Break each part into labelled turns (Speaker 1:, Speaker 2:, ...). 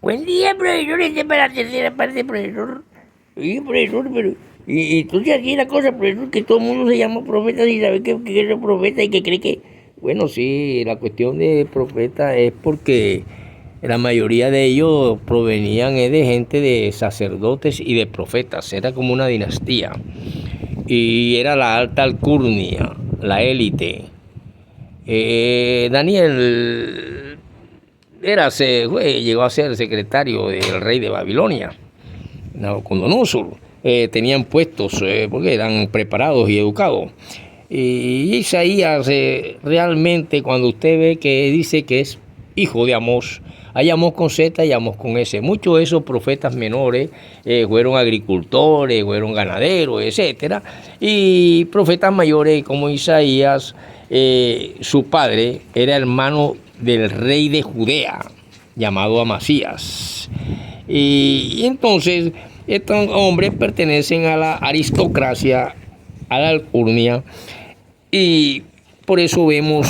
Speaker 1: Buen día, profesor. Este es para la tercera parte, profesor. Sí, profesor, pero... Y entonces aquí la cosa, profesor, que todo el mundo se llama profeta y sabe que es profeta y que cree que... Bueno, sí, la cuestión de profeta es porque la mayoría de ellos provenían de gente de sacerdotes y de profetas. Era como una dinastía. Y era la alta alcurnia, la élite. Daniel llegó a ser secretario del rey de Babilonia, Nabucodonosor. Tenían puestos porque eran preparados y educados. Y Isaías realmente, cuando usted ve que dice que es hijo de Amós, hay Amós con Z y Amós con S. Muchos de esos profetas menores fueron agricultores, fueron ganaderos, etcétera. Y profetas mayores como Isaías, su padre era hermano del rey de Judea, llamado Amasías. Y entonces estos hombres pertenecen a la aristocracia, a la alcurnia, y por eso vemos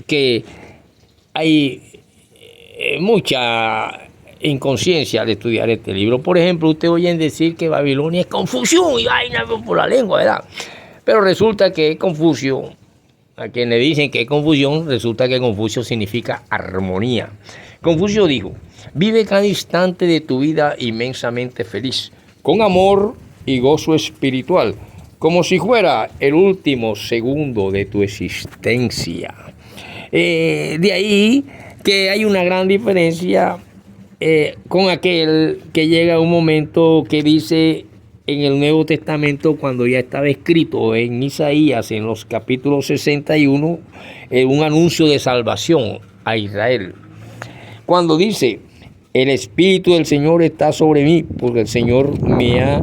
Speaker 1: que hay mucha inconsciencia al estudiar este libro. Por ejemplo, usted oyen decir que Babilonia es confusión y vaina por la lengua, ¿verdad? Pero resulta que Confucio, a quienes le dicen que es confusión, resulta que Confucio significa armonía. Confucio dijo: vive cada instante de tu vida inmensamente feliz, con amor y gozo espiritual, como si fuera el último segundo de tu existencia. De ahí que hay una gran diferencia con aquel que llega a un momento que dice en el Nuevo Testamento, cuando ya estaba escrito en Isaías, en los capítulos 61, un anuncio de salvación a Israel. Cuando dice: el Espíritu del Señor está sobre mí, porque el Señor me ha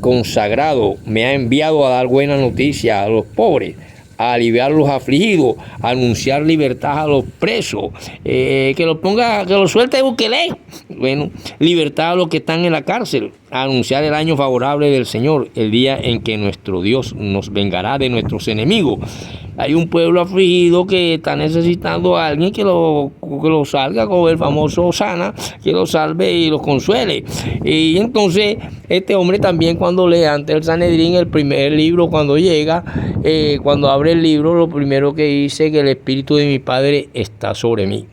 Speaker 1: consagrado, me ha enviado a dar buena noticia a los pobres, a aliviar a los afligidos, a anunciar libertad a los presos, que lo suelte Bukele. Bueno, libertad a los que están en la cárcel, a anunciar el año favorable del Señor, el día en que nuestro Dios nos vengará de nuestros enemigos. Hay un pueblo afligido que está necesitando a alguien que lo salga con el famoso Osana, que lo salve y los consuele. Y entonces este hombre también, cuando lee ante el Sanedrín el primer libro, cuando llega, cuando abre el libro, lo primero que dice: que el Espíritu de mi Padre está sobre mí.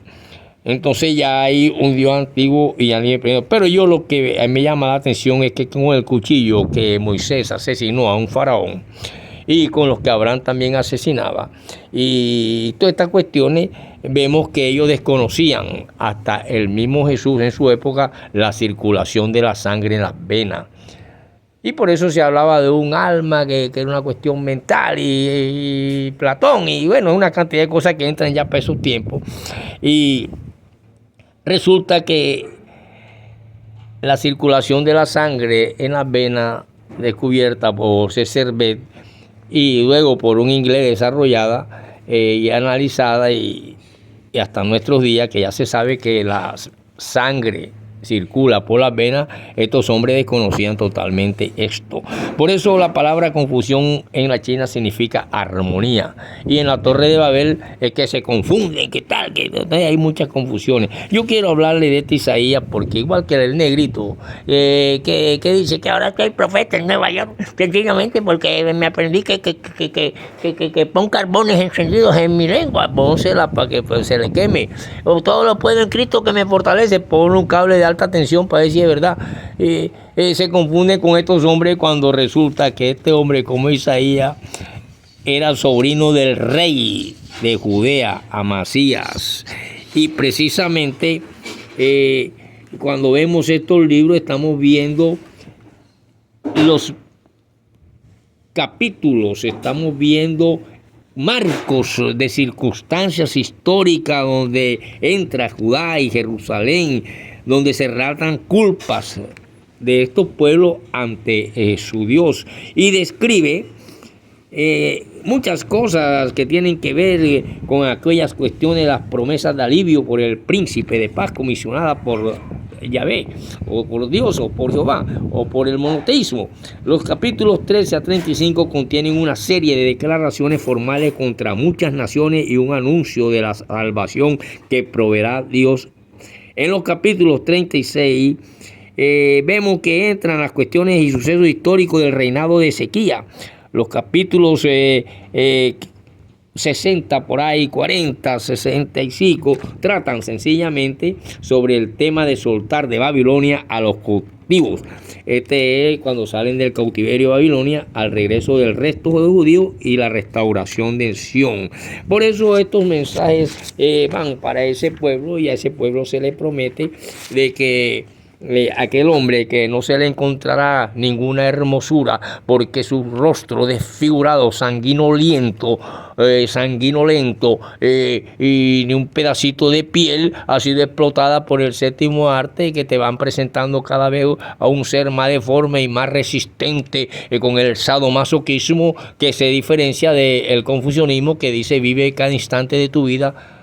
Speaker 1: Entonces ya hay un Dios antiguo y alguien primero. Pero yo lo que me llama la atención es que con el cuchillo que Moisés asesinó a un faraón, y con los que Abraham también asesinaba, y todas estas cuestiones, vemos que ellos desconocían, hasta el mismo Jesús en su época, la circulación de la sangre en las venas. Y por eso se hablaba de un alma que era una cuestión mental, y Platón, y bueno, una cantidad de cosas que entran ya para esos tiempos. Y resulta que la circulación de la sangre en las venas, descubierta por César Beth y luego por un inglés desarrollada y analizada, y hasta nuestros días, que ya se sabe que la sangre circula por las venas, estos hombres desconocían totalmente esto. Por eso la palabra confusión en la China significa armonía, y en la Torre de Babel es que se confunden, que tal, que hay muchas confusiones. Yo quiero hablarle de este Isaías porque, igual que el negrito que dice que ahora estoy profeta en Nueva York, sencillamente porque me aprendí que pon carbones encendidos en mi lengua, pónsela para que se le queme, o todo lo puedo en Cristo que me fortalece. Pon un cable de alta tensión para ver si es verdad. Se confunde con estos hombres cuando resulta que este hombre, como Isaías, era sobrino del rey de Judea, Amasías. Y precisamente cuando vemos estos libros, estamos viendo los capítulos, estamos viendo marcos de circunstancias históricas donde entra Judá y Jerusalén, donde se relatan culpas de estos pueblos ante su Dios, y describe muchas cosas que tienen que ver con aquellas cuestiones, las promesas de alivio por el príncipe de paz comisionada por Yahvé, o por Dios, o por Jehová, o por el monoteísmo. Los capítulos 13 a 35 contienen una serie de declaraciones formales contra muchas naciones y un anuncio de la salvación que proveerá Dios En los capítulos 36 vemos que entran las cuestiones y sucesos históricos del reinado de Ezequías. Los capítulos 60 por ahí, 40, 65, tratan sencillamente sobre el tema de soltar de Babilonia a los cautivos. Este es cuando salen del cautiverio de Babilonia al regreso del resto de judíos y la restauración de Sión. Por eso estos mensajes van para ese pueblo, y a ese pueblo se le promete de que aquel hombre que no se le encontrará ninguna hermosura, porque su rostro desfigurado, sanguinolento, y ni un pedacito de piel ha sido explotada por el séptimo arte, que te van presentando cada vez a un ser más deforme y más resistente, con el sadomasoquismo, que se diferencia del confucianismo, que dice vive cada instante de tu vida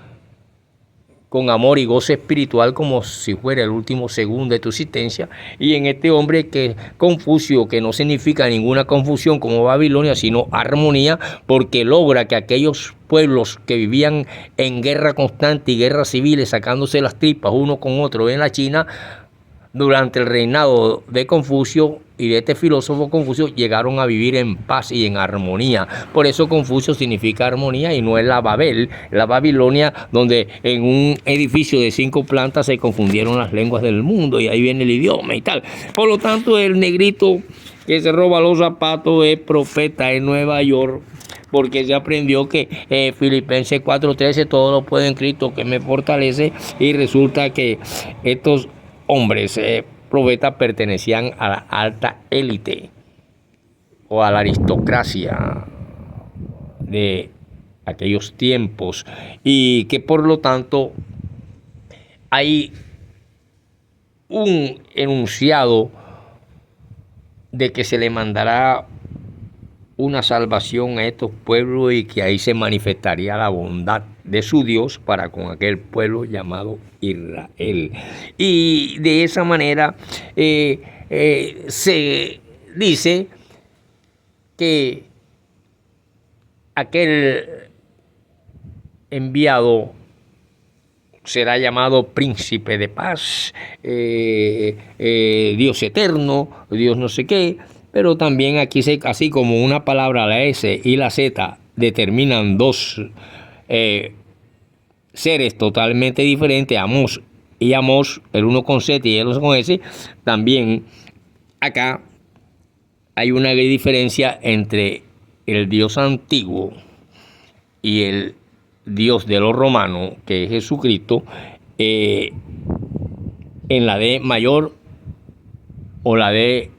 Speaker 1: con amor y goce espiritual como si fuera el último segundo de tu existencia. Y en este hombre que Confucio, que no significa ninguna confusión como Babilonia, sino armonía, porque logra que aquellos pueblos que vivían en guerra constante y guerras civiles, sacándose las tripas uno con otro en la China, durante el reinado de Confucio y de este filósofo Confucio, llegaron a vivir en paz y en armonía. Por eso Confucio significa armonía, y no es la Babel, la Babilonia, donde en un edificio de 5 plantas se confundieron las lenguas del mundo, y ahí viene el idioma y tal. Por lo tanto, el negrito que se roba los zapatos es profeta en Nueva York, porque se aprendió que Filipenses 4:13, todo lo puedo en Cristo que me fortalece, y resulta que estos hombres profetas pertenecían a la alta élite o a la aristocracia de aquellos tiempos, y que por lo tanto hay un enunciado de que se le mandará una salvación a estos pueblos, y que ahí se manifestaría la bondad de su Dios para con aquel pueblo llamado Israel. Y de esa manera se dice que aquel enviado será llamado príncipe de paz, Dios eterno, Dios no sé qué. Pero también aquí, así como una palabra, la S y la Z, determinan dos seres totalmente diferentes, Amos y Amos, el uno con Z y el otro con S, también acá hay una gran diferencia entre el Dios antiguo y el Dios de los romanos, que es Jesucristo, en la D mayor o la D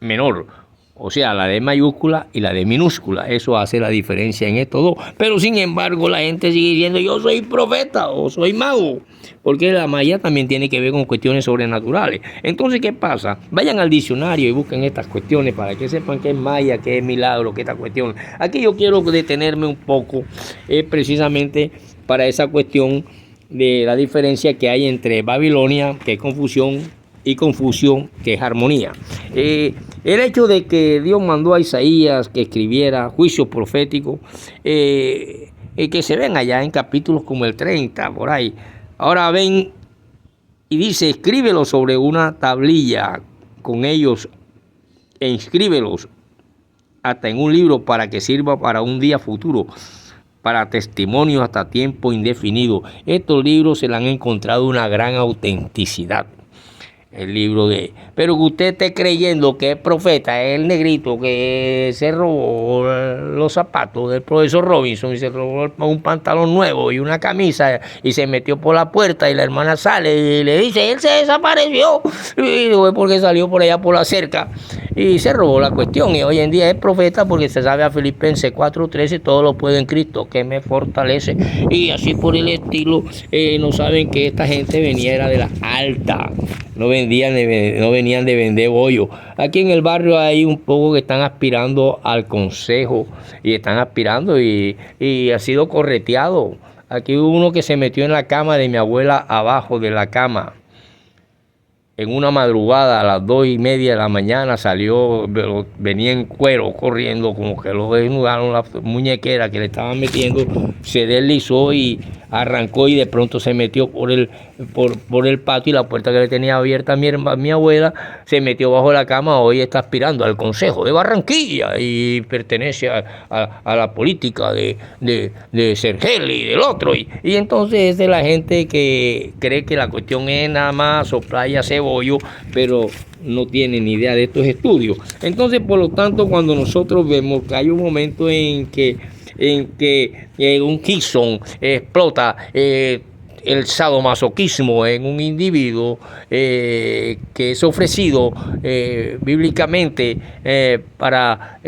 Speaker 1: menor, o sea, la D mayúscula y la D minúscula. Eso hace la diferencia en estos dos. Pero sin embargo, la gente sigue diciendo yo soy profeta o soy mago, porque la magia también tiene que ver con cuestiones sobrenaturales. Entonces, ¿qué pasa? Vayan al diccionario y busquen estas cuestiones para que sepan qué es magia, qué es milagro, qué es esta cuestión. Aquí yo quiero detenerme un poco precisamente para esa cuestión de la diferencia que hay entre Babilonia, que es confusión, y Confucio, que es armonía. El hecho de que Dios mandó a Isaías que escribiera juicios proféticos, que se ven allá en capítulos como el 30, por ahí. Ahora ven y dice, escríbelos sobre una tablilla con ellos e inscríbelos hasta en un libro para que sirva para un día futuro, para testimonio hasta tiempo indefinido. Estos libros se le han encontrado una gran autenticidad. El libro pero que usted esté creyendo que es profeta, es el negrito que se robó los zapatos del profesor Robinson y se robó un pantalón nuevo y una camisa y se metió por la puerta, y la hermana sale y le dice, él se desapareció, y fue porque salió por allá por la cerca y se robó la cuestión, y hoy en día es profeta porque se sabe a Filipenses 4:13, todo lo puedo en Cristo que me fortalece, y así por el estilo. No saben que esta gente era de la alta, no venían de vender bollo. Aquí en el barrio hay un poco que están aspirando al consejo, y están aspirando y ha sido correteado. Aquí hubo uno que se metió en la cama de mi abuela, abajo de la cama, en una madrugada a las 2:30 de la mañana venía en cuero corriendo, como que lo desnudaron la muñequera que le estaban metiendo, se deslizó y arrancó y de pronto se metió por el patio, y la puerta que le tenía abierta a mi abuela se metió bajo la cama. Hoy está aspirando al Consejo de Barranquilla y pertenece a la política de Sergel y del otro. Y entonces es de la gente que cree que la cuestión es nada más soplar y hacer bollo, pero no tiene ni idea de estos estudios. Entonces, por lo tanto, cuando nosotros vemos que hay un momento en que un Gibson explota el sadomasoquismo en un individuo que es ofrecido bíblicamente para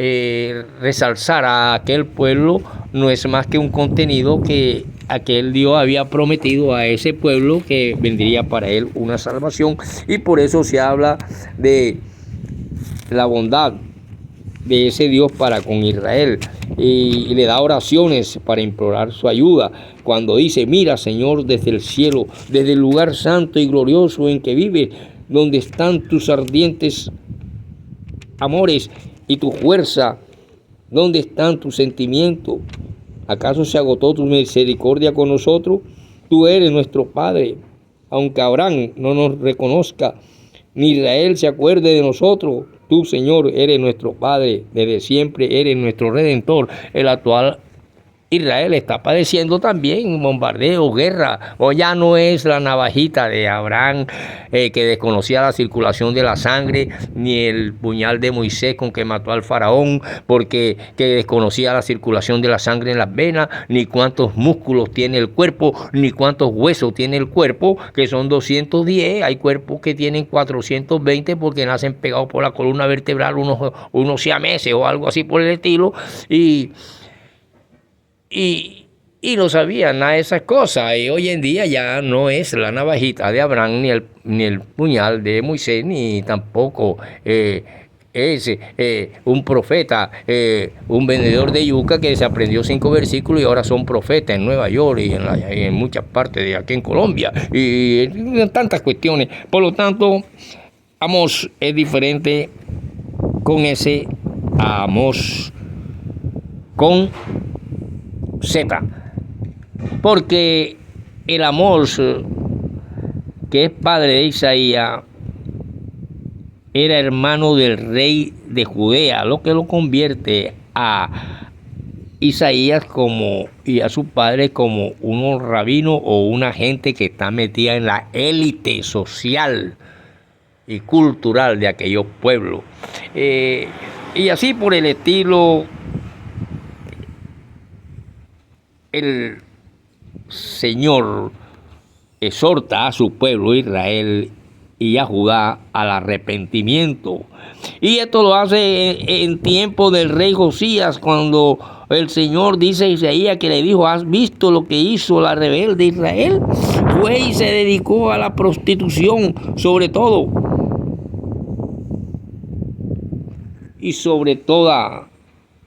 Speaker 1: resalzar a aquel pueblo, no es más que un contenido que aquel Dios había prometido a ese pueblo, que vendría para él una salvación, y por eso se habla de la bondad de ese Dios para con Israel, y le da oraciones para implorar su ayuda, cuando dice: mira, Señor, desde el cielo, desde el lugar santo y glorioso en que vives, donde están tus ardientes amores y tu fuerza, donde están tus sentimientos. ¿Acaso se agotó tu misericordia con nosotros? Tú eres nuestro Padre, aunque Abraham no nos reconozca, ni Israel se acuerde de nosotros. Tú, Señor, eres nuestro Padre, desde siempre eres nuestro Redentor. El actual Israel está padeciendo también bombardeo, guerra. O ya no es la navajita de Abraham que desconocía la circulación de la sangre, ni el puñal de Moisés con que mató al faraón, porque que desconocía la circulación de la sangre en las venas, ni cuántos músculos tiene el cuerpo, ni cuántos huesos tiene el cuerpo, que son 210. Hay cuerpos que tienen 420 porque nacen pegados por la columna vertebral, unos siameses o algo así por el estilo, y no sabía nada de esas cosas. Y hoy en día ya no es la navajita de Abraham, ni el puñal de Moisés, ni tampoco es un profeta, un vendedor de yuca que se aprendió 5 versículos y ahora son profetas en Nueva York y en muchas partes de aquí en Colombia, y en tantas cuestiones. Por lo tanto, Amós es diferente con ese Amós con Z, porque el Amós, que es padre de Isaías, era hermano del rey de Judea, lo que lo convierte a Isaías y a su padre como unos rabinos o una gente que está metida en la élite social y cultural de aquellos pueblos. Y así por el estilo, el Señor exhorta a su pueblo Israel y a Judá al arrepentimiento. Y esto lo hace en tiempo del rey Josías, cuando el Señor dice a Isaías que le dijo: ¿has visto lo que hizo la rebelde Israel? Fue y se dedicó a la prostitución, sobre todo, y sobre toda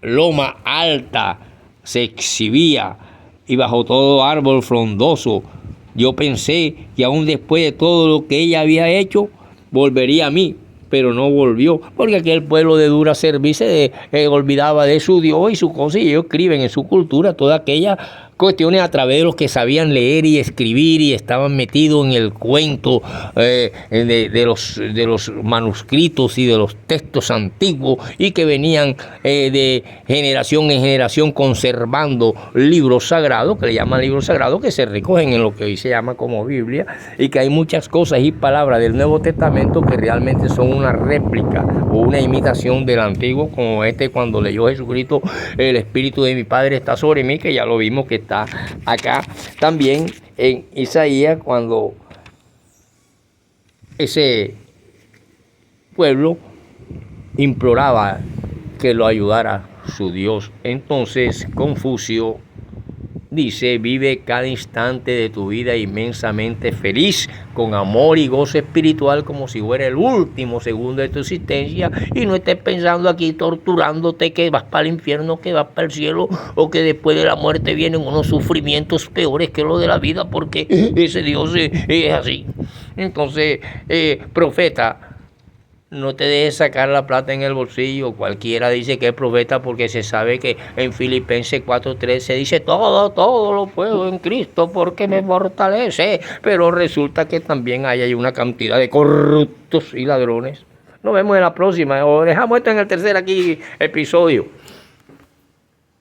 Speaker 1: loma alta se exhibía, y bajo todo árbol frondoso. Yo pensé que aún después de todo lo que ella había hecho, volvería a mí, pero no volvió, porque aquel pueblo de dura cerviz se olvidaba de su Dios y su cosa, y ellos escriben en su cultura todas aquellas cuestiones a través de los que sabían leer y escribir y estaban metidos en el cuento de los manuscritos y de los textos antiguos, y que venían de generación en generación conservando libros sagrados, que le llaman libros sagrados, que se recogen en lo que hoy se llama como Biblia, y que hay muchas cosas y palabras del Nuevo Testamento que realmente son una réplica o una imitación del Antiguo, como cuando leyó Jesucristo: el Espíritu de mi Padre está sobre mí, que ya lo vimos que está acá también en Isaías, cuando ese pueblo imploraba que lo ayudara su Dios. Entonces Confucio dice: vive cada instante de tu vida inmensamente feliz, con amor y gozo espiritual, como si fuera el último segundo de tu existencia, y no estés pensando aquí torturándote que vas para el infierno, que vas para el cielo, o que después de la muerte vienen unos sufrimientos peores que los de la vida, porque ese Dios es así. Entonces, profeta, no te dejes sacar la plata en el bolsillo. Cualquiera dice que es profeta porque se sabe que en Filipenses 4:13 dice todo lo puedo en Cristo porque me fortalece. Pero resulta que también hay una cantidad de corruptos y ladrones. Nos vemos en la próxima. O dejamos esto en el tercer aquí episodio.